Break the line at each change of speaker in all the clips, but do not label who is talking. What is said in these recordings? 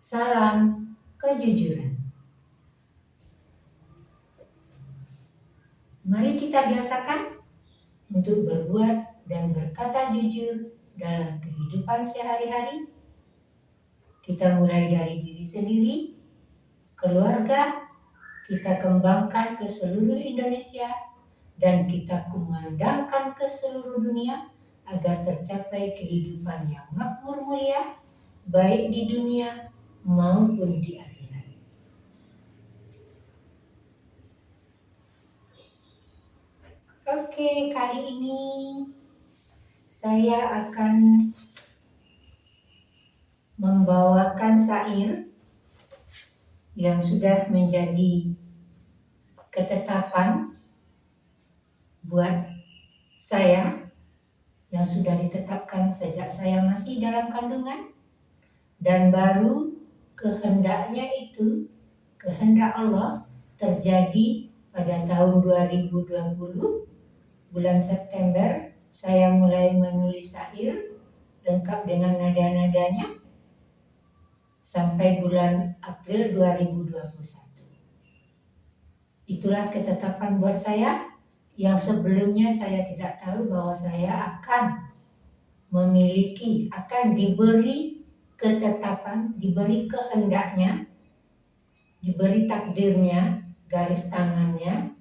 Salam kejujuran. Mari kita biasakan untuk berbuat dan berkata jujur dalam kehidupan sehari-hari. Kita mulai dari diri sendiri, keluarga, kita kembangkan ke seluruh Indonesia, dan kita kumandangkan ke seluruh dunia agar tercapai kehidupan yang makmur mulia, baik di dunia maupun di akhirat. Oke, kali ini saya akan membawakan syair yang sudah menjadi ketetapan buat saya, yang sudah ditetapkan sejak saya masih dalam kandungan, dan baru kehendaknya itu, kehendak Allah, terjadi pada tahun 2020, bulan September. Saya mulai menulis syair lengkap dengan nada-nadanya sampai bulan April 2021. Itulah ketetapan buat saya, yang sebelumnya saya tidak tahu bahwa saya akan memiliki, akan diberi ketetapan, diberi kehendaknya, diberi takdirnya, garis tangannya,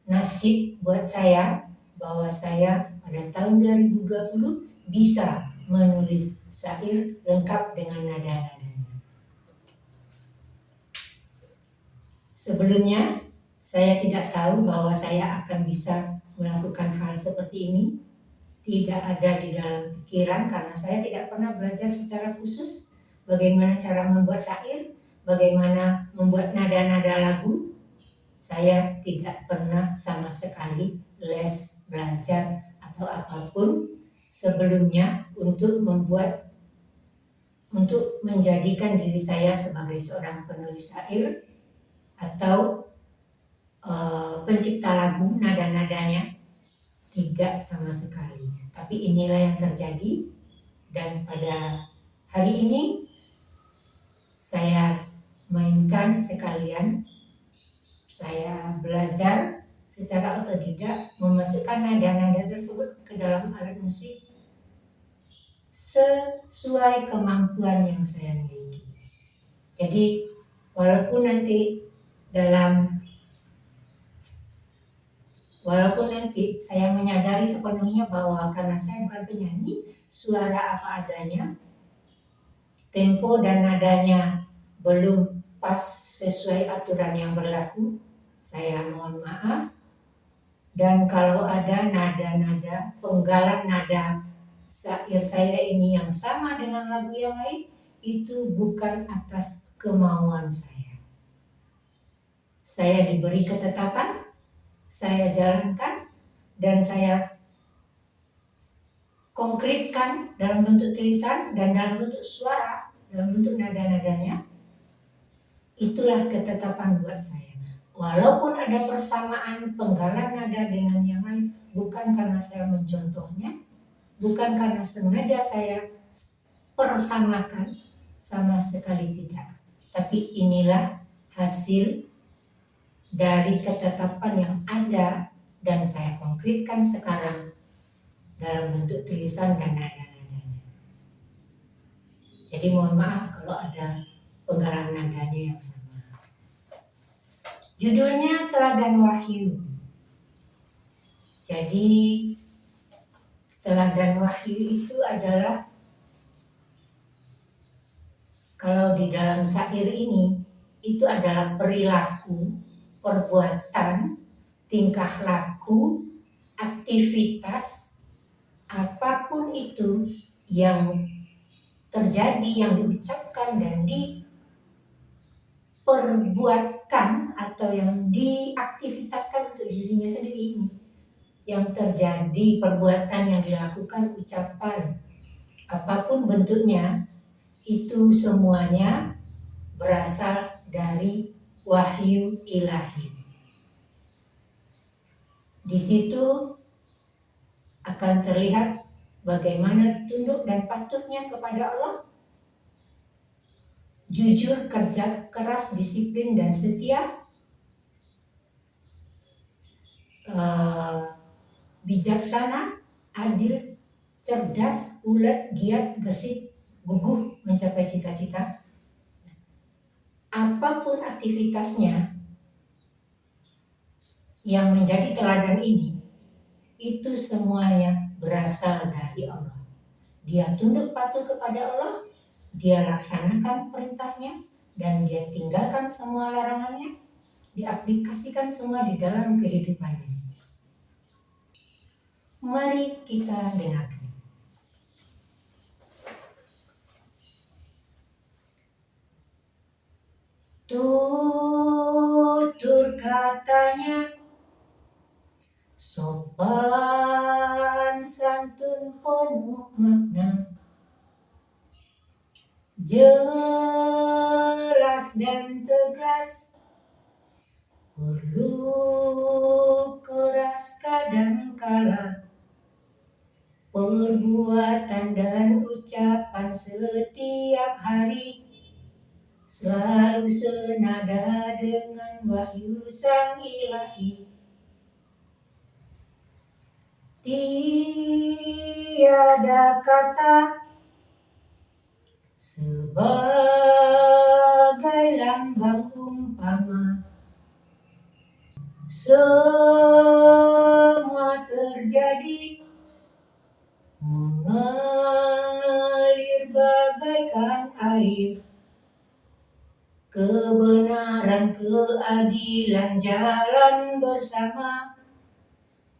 nasib buat saya, bahwa saya pada tahun 2020 bisa menulis syair lengkap dengan nada-nadanya. Sebelumnya saya tidak tahu bahwa saya akan bisa melakukan hal seperti ini. Tidak ada di dalam pikiran, karena saya tidak pernah belajar secara khusus bagaimana cara membuat syair, bagaimana membuat nada-nada lagu. Saya tidak pernah sama sekali les, belajar, atau apapun sebelumnya untuk menjadikan diri saya sebagai seorang penulis syair atau pencipta lagu, nada-nadanya. Tidak sama sekali. Tapi inilah yang terjadi, dan pada hari ini saya mainkan sekalian. Saya belajar secara otodidak memasukkan nada-nada tersebut ke dalam alat musik sesuai kemampuan yang saya miliki. Jadi walaupun nanti saya menyadari sepenuhnya bahwa karena saya bukan penyanyi, suara apa adanya, tempo dan nadanya belum pas sesuai aturan yang berlaku, saya mohon maaf. Dan kalau ada nada-nada, penggalan nada syair saya ini yang sama dengan lagu yang lain, itu bukan atas kemauan saya. Saya diberi ketetapan, saya jalankan, dan saya konkretkan dalam bentuk tulisan dan dalam bentuk suara, dalam bentuk nada-nadanya. Itulah ketetapan buat saya. Walaupun ada persamaan penggalan nada dengan yang lain, bukan karena saya mencontohnya, bukan karena sengaja saya persamakan, sama sekali tidak. Tapi inilah hasil dari ketetapan yang ada, dan saya konkretkan sekarang dalam bentuk tulisan dan nada-nadanya. Jadi mohon maaf kalau ada penggalan nadanya yang sama. Judulnya Teladan Wahyu. Jadi teladan wahyu itu adalah, kalau di dalam syair ini, itu adalah perilaku, perbuatan, tingkah laku, aktivitas, apapun itu yang terjadi, yang diucapkan dan diperbuatkan atau yang diaktivitaskan untuk dirinya sendiri ini, yang terjadi, perbuatan yang dilakukan, ucapan, apapun bentuknya, itu semuanya berasal dari wahyu ilahi. Di situ akan terlihat bagaimana tunduk dan patuhnya kepada Allah, jujur, kerja keras, disiplin, dan setia, bijaksana, adil, cerdas, ulet, giat, gesit, gugup mencapai cita-cita. Apapun aktivitasnya yang menjadi teladan ini, itu semuanya berasal dari Allah. Dia tunduk patuh kepada Allah, dia laksanakan perintahnya, dan dia tinggalkan semua larangannya, diaplikasikan semua di dalam kehidupannya. Mari kita dengarkan. Tutur katanya sopan santun penuh makna, jelas dan tegas, perlu keras kadangkala, perbuatan dan ucapan setiap hari selalu senada dengan wahyu Sang Ilahi. Tiada kata sebagai lambang umpama, semua terjadi mengalir bagaikan air, kebenaran, keadilan jalan bersama,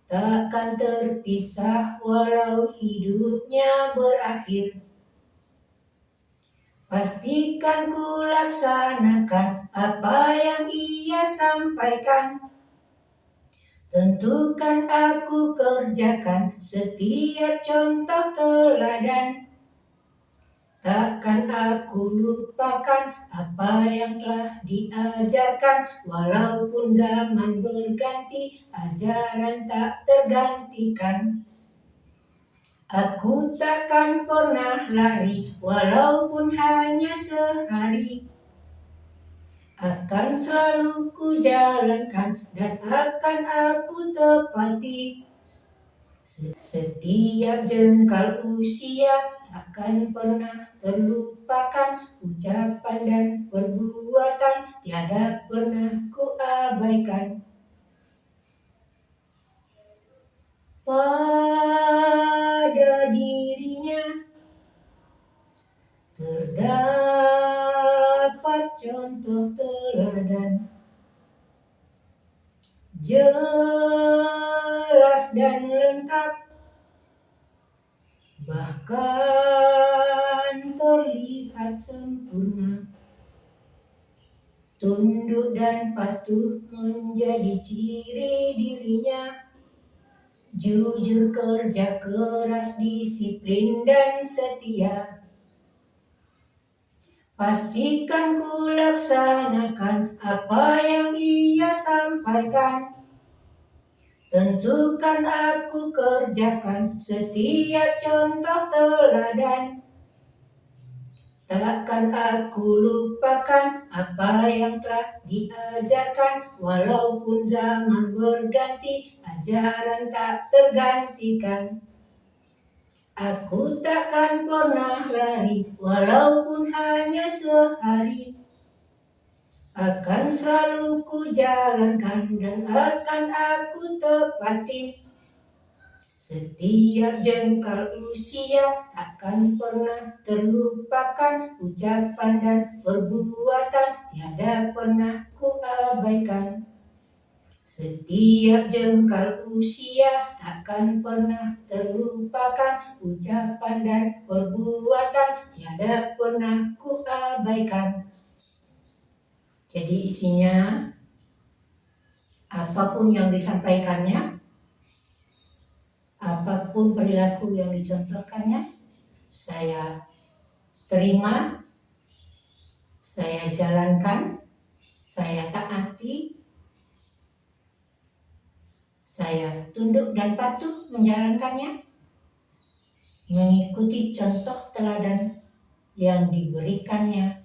takkan terpisah walau hidupnya berakhir. Pastikan ku laksanakan apa yang ia sampaikan, tentukan aku kerjakan setiap contoh teladan. Takkan aku lupakan apa yang telah diajarkan, walaupun zaman berganti, ajaran tak tergantikan. Aku takkan pernah lari, walaupun hanya sehari. Akan selalu ku jalankan dan akan aku tepati. Setiap jengkal usia takkan pernah terlupakan, ucapan dan perbuatan tiada pernah ku abaikan. Pada dirinya terdapat contoh teladan, jelas dan lengkap, bahkan terlihat sempurna. Tunduk dan patuh menjadi ciri dirinya, jujur, kerja keras, disiplin dan setia. Pastikan ku laksanakan apa yang ia sampaikan, tentukan aku kerjakan setiap contoh teladan. Takkan aku lupakan apa yang telah diajarkan, walaupun zaman berganti, ajaran tak tergantikan. Aku takkan pernah lari, walaupun hanya sehari. Akan selalu ku jalankan dan akan aku tepati. Setiap jengkal usia takkan pernah terlupakan, ucapan dan perbuatan tiada pernah ku abaikan. Setiap jengkal usia takkan pernah terlupakan, ucapan dan perbuatan tiada pernah ku abaikan. Jadi isinya, apapun yang disampaikannya, apapun perilaku yang dicontohkannya, saya terima, saya jalankan, saya taati, saya tunduk dan patuh menjalankannya, mengikuti contoh teladan yang diberikannya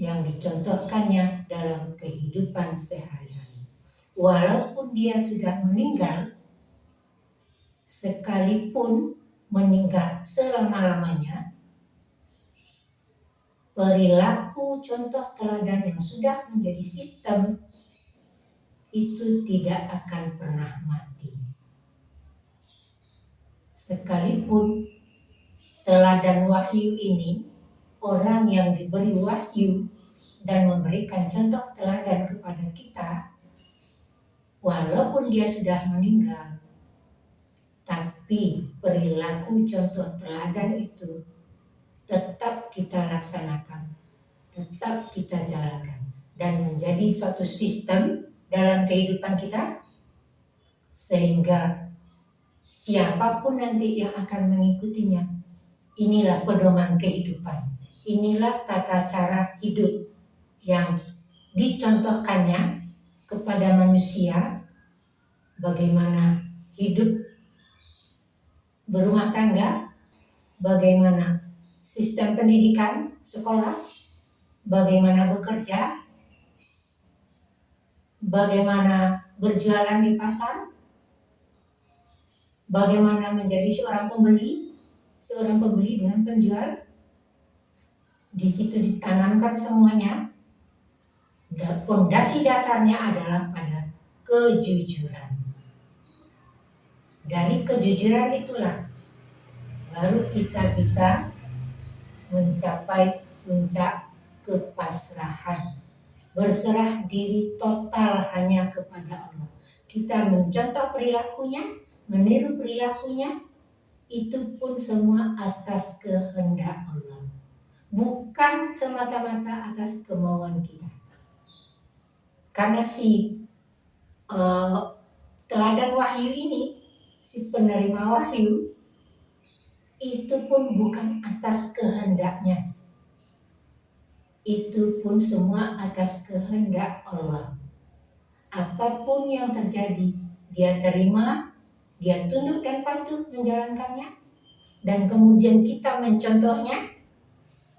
yang dicontohkannya dalam kehidupan sehari-hari. Walaupun dia sudah meninggal, sekalipun meninggal selama-lamanya, perilaku contoh teladan yang sudah menjadi sistem itu tidak akan pernah mati. Sekalipun teladan wahyu ini, orang yang diberi wahyu dan memberikan contoh teladan kepada kita, walaupun dia sudah meninggal, tapi perilaku contoh teladan itu tetap kita laksanakan, tetap kita jalankan, dan menjadi suatu sistem dalam kehidupan kita, sehingga siapapun nanti yang akan mengikutinya, inilah pedoman kehidupan, inilah tata cara hidup yang dicontohkannya kepada manusia, bagaimana hidup berumah tangga, bagaimana sistem pendidikan, sekolah, bagaimana bekerja, bagaimana berjualan di pasar, bagaimana menjadi seorang pembeli dengan penjual. Di situ ditanamkan semuanya. Pondasi dasarnya adalah pada kejujuran. Dari kejujuran itulah baru kita bisa mencapai puncak kepasrahan, berserah diri total hanya kepada Allah. Kita mencontoh perilakunya, meniru perilakunya, itu pun semua atas kehendak Allah, bukan semata-mata atas kemauan kita. Karena si teladan wahyu ini, si penerima wahyu, itu pun bukan atas kehendaknya, itu pun semua atas kehendak Allah. Apapun yang terjadi, dia terima, dia tunduk dan patuh menjalankannya, dan kemudian kita mencontohnya,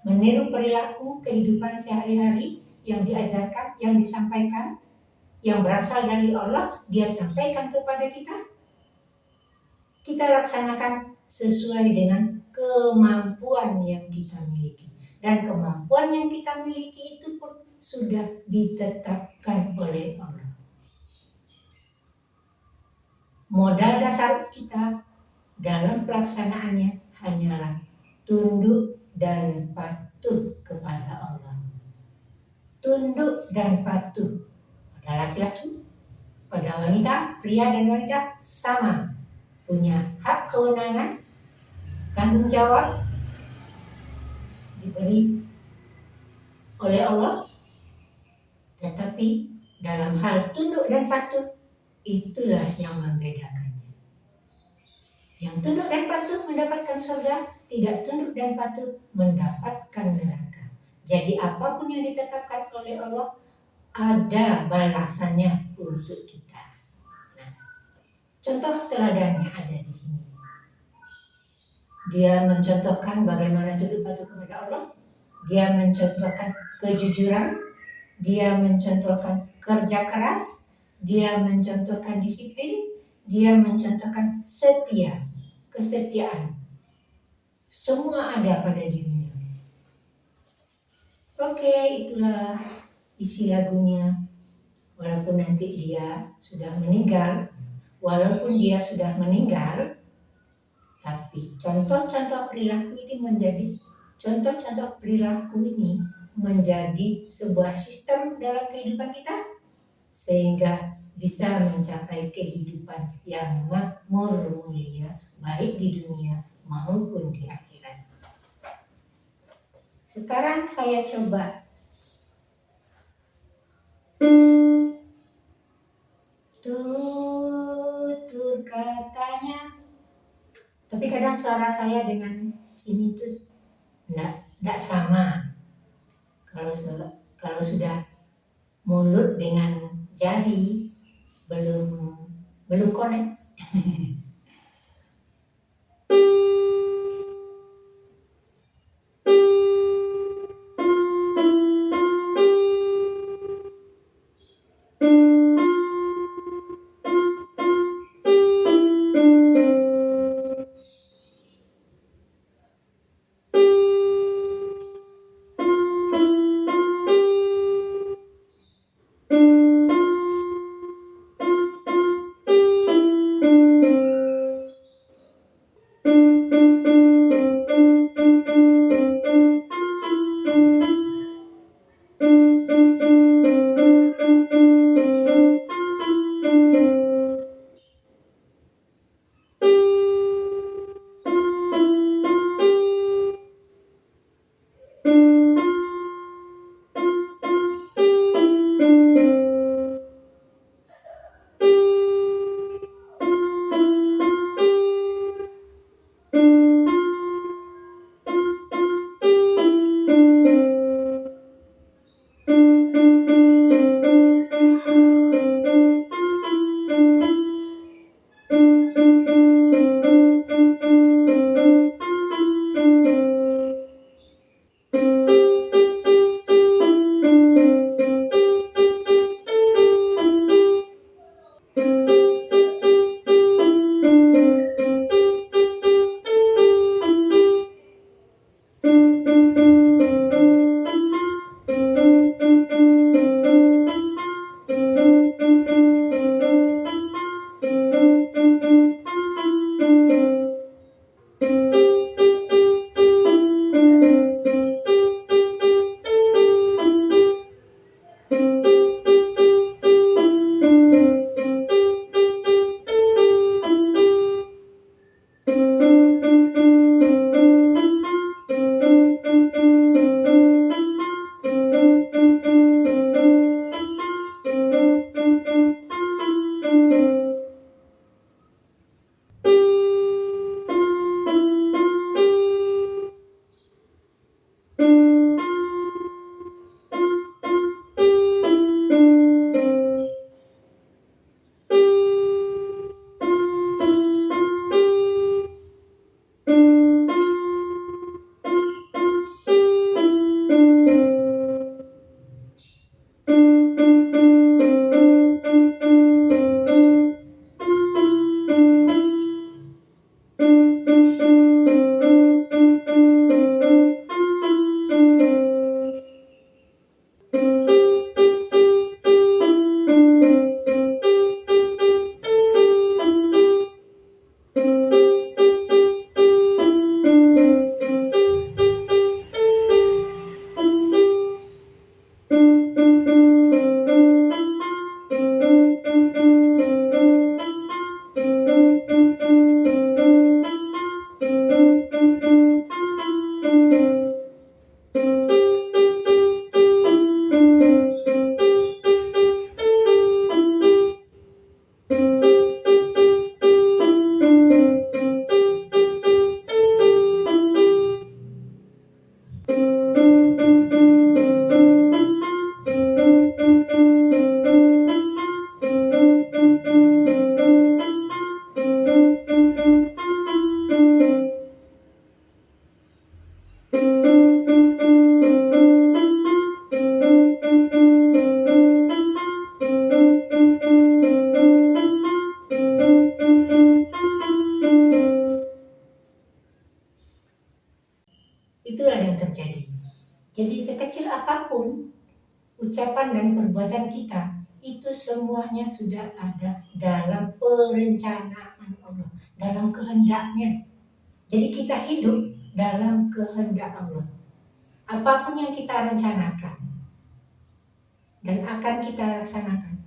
meniru perilaku kehidupan sehari-hari yang diajarkan, yang disampaikan, yang berasal dari Allah, dia sampaikan kepada kita. Kita laksanakan sesuai dengan kemampuan yang kita miliki. Dan kemampuan yang kita miliki itu pun sudah ditetapkan oleh Allah. Modal dasar kita dalam pelaksanaannya hanyalah tunduk dan patuh kepada Allah. Tunduk dan patuh pada laki-laki, pada wanita, pria dan wanita sama, punya hak kewenangan, tanggung jawab diberi oleh Allah. Tetapi dalam hal tunduk dan patuh, itulah yang membedakannya. Yang tunduk dan patuh mendapatkan surga, tidak tunduk dan patuh mendapatkan neraka. Jadi apapun yang ditetapkan oleh Allah, ada balasannya untuk kita. Nah, contoh teladannya ada di sini. Dia mencontohkan bagaimana tunduk patuh kepada Allah. Dia mencontohkan kejujuran. Dia mencontohkan kerja keras. Dia mencontohkan disiplin. Dia mencontohkan setia, kesetiaan. Semua ada pada dirinya. Oke, itulah isi lagunya. Walaupun nanti dia sudah meninggal, tapi contoh-contoh perilaku ini menjadi sebuah sistem dalam kehidupan kita, sehingga bisa mencapai kehidupan yang makmur mulia, baik di dunia maupun di akhirat. Sekarang saya coba tutur katanya. Tapi kadang suara saya dengan sini tuh enggak sama. Kalau sudah mulut dengan jari belum connect. apapun ucapan dan perbuatan kita, itu semuanya sudah ada dalam perencanaan Allah, dalam kehendaknya. Jadi kita hidup dalam kehendak Allah. Apapun yang kita rencanakan dan akan kita laksanakan,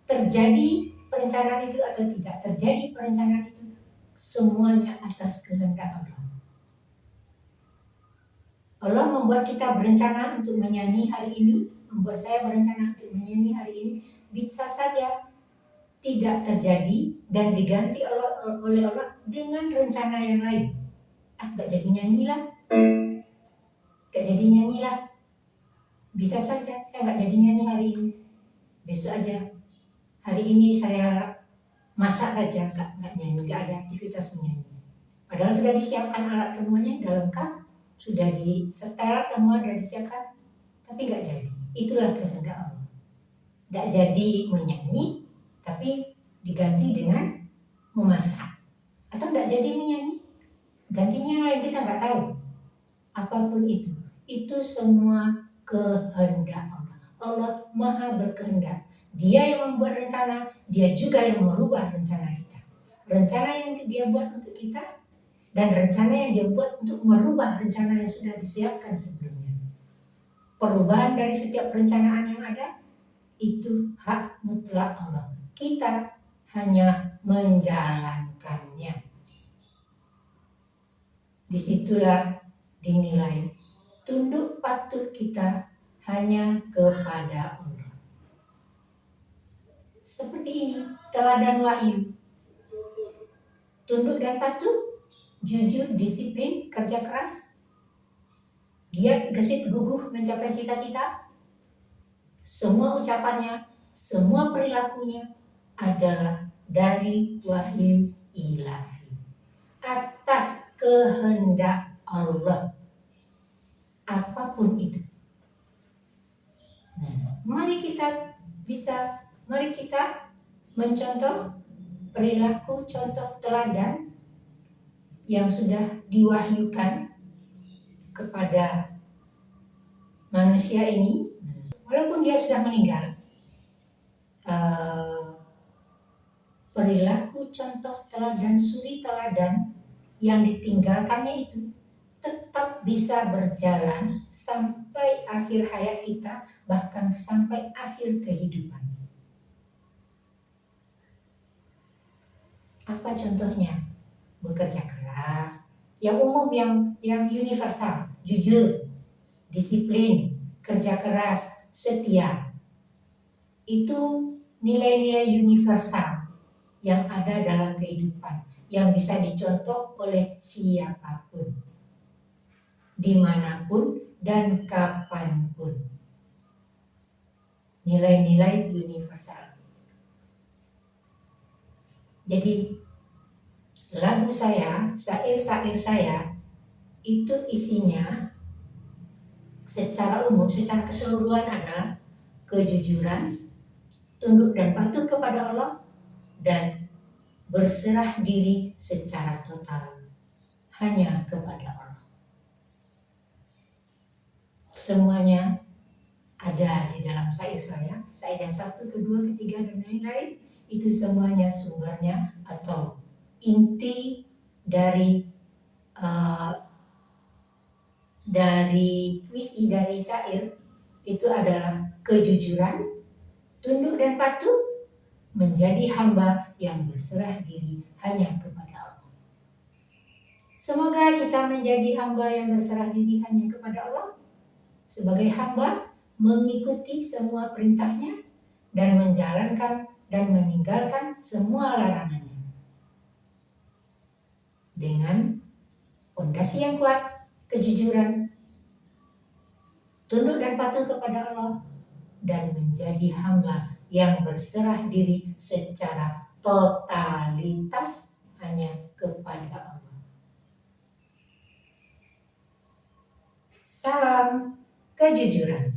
terjadi perencanaan itu atau tidak terjadi perencanaan itu, semuanya atas kehendak Allah. Allah membuat kita berencana untuk menyanyi hari ini, membuat saya berencana untuk menyanyi hari ini, bisa saja tidak terjadi dan diganti oleh Allah dengan rencana yang lain. Gak jadi nyanyi lah, bisa saja saya gak jadi nyanyi hari ini, besok aja hari ini saya masak saja, gak nyanyi, gak ada aktivitas menyanyi. Padahal sudah disiapkan alat semuanya, sudah lengkap, sudah disetel semua, sudah disiapkan, tapi gak jadi. Itulah kehendak Allah. Gak jadi menyanyi, tapi diganti dengan memasak. Atau gak jadi menyanyi, gantinya yang lain, kita gak tahu. Apapun itu semua kehendak Allah. Allah maha berkehendak. Dia yang membuat rencana, dia juga yang merubah rencana kita. Rencana yang dia buat untuk kita, dan rencana yang dia buat untuk merubah rencana yang sudah disiapkan sebelumnya. Perubahan dari setiap perencanaan yang ada, itu hak mutlak Allah. Kita hanya menjalankannya. Disitulah dinilai tunduk patuh kita hanya kepada Allah. Seperti ini teladan wahyu. Tunduk dan patuh, jujur, disiplin, kerja keras, giat, gesit, guguh mencapai cita-cita. Semua ucapannya, semua perilakunya adalah dari wahyu ilahi, atas kehendak Allah, apapun itu. Mari kita mencontoh perilaku, contoh teladan yang sudah diwahyukan kepada manusia ini, walaupun dia sudah meninggal. Perilaku, contoh teladan, suri teladan yang ditinggalkannya itu tetap bisa berjalan sampai akhir hayat kita, bahkan sampai akhir kehidupan. Apa contohnya? Bekerja keras, yang umum, yang universal, jujur, disiplin, kerja keras, setia. Itu nilai-nilai universal yang ada dalam kehidupan, yang bisa dicontoh oleh siapapun, dimanapun dan kapanpun. Nilai-nilai universal. Jadi lagu saya, syair-syair saya, itu isinya secara umum, secara keseluruhan adalah kejujuran, tunduk dan patuh kepada Allah, dan berserah diri secara total hanya kepada Allah. Semuanya ada di dalam syair saya, syair yang 1, kedua, ketiga, dan lain-lain. Itu semuanya sumbernya atau inti dari puisi, dari syair itu adalah kejujuran, tunduk dan patuh, menjadi hamba yang berserah diri hanya kepada Allah. Semoga kita menjadi hamba yang berserah diri hanya kepada Allah, sebagai hamba mengikuti semua perintahnya dan menjalankan dan meninggalkan semua larangannya dengan fondasi yang kuat, kejujuran, tunduk dan patuh kepada Allah, dan menjadi hamba yang berserah diri secara totalitas hanya kepada Allah. Salam kejujuran.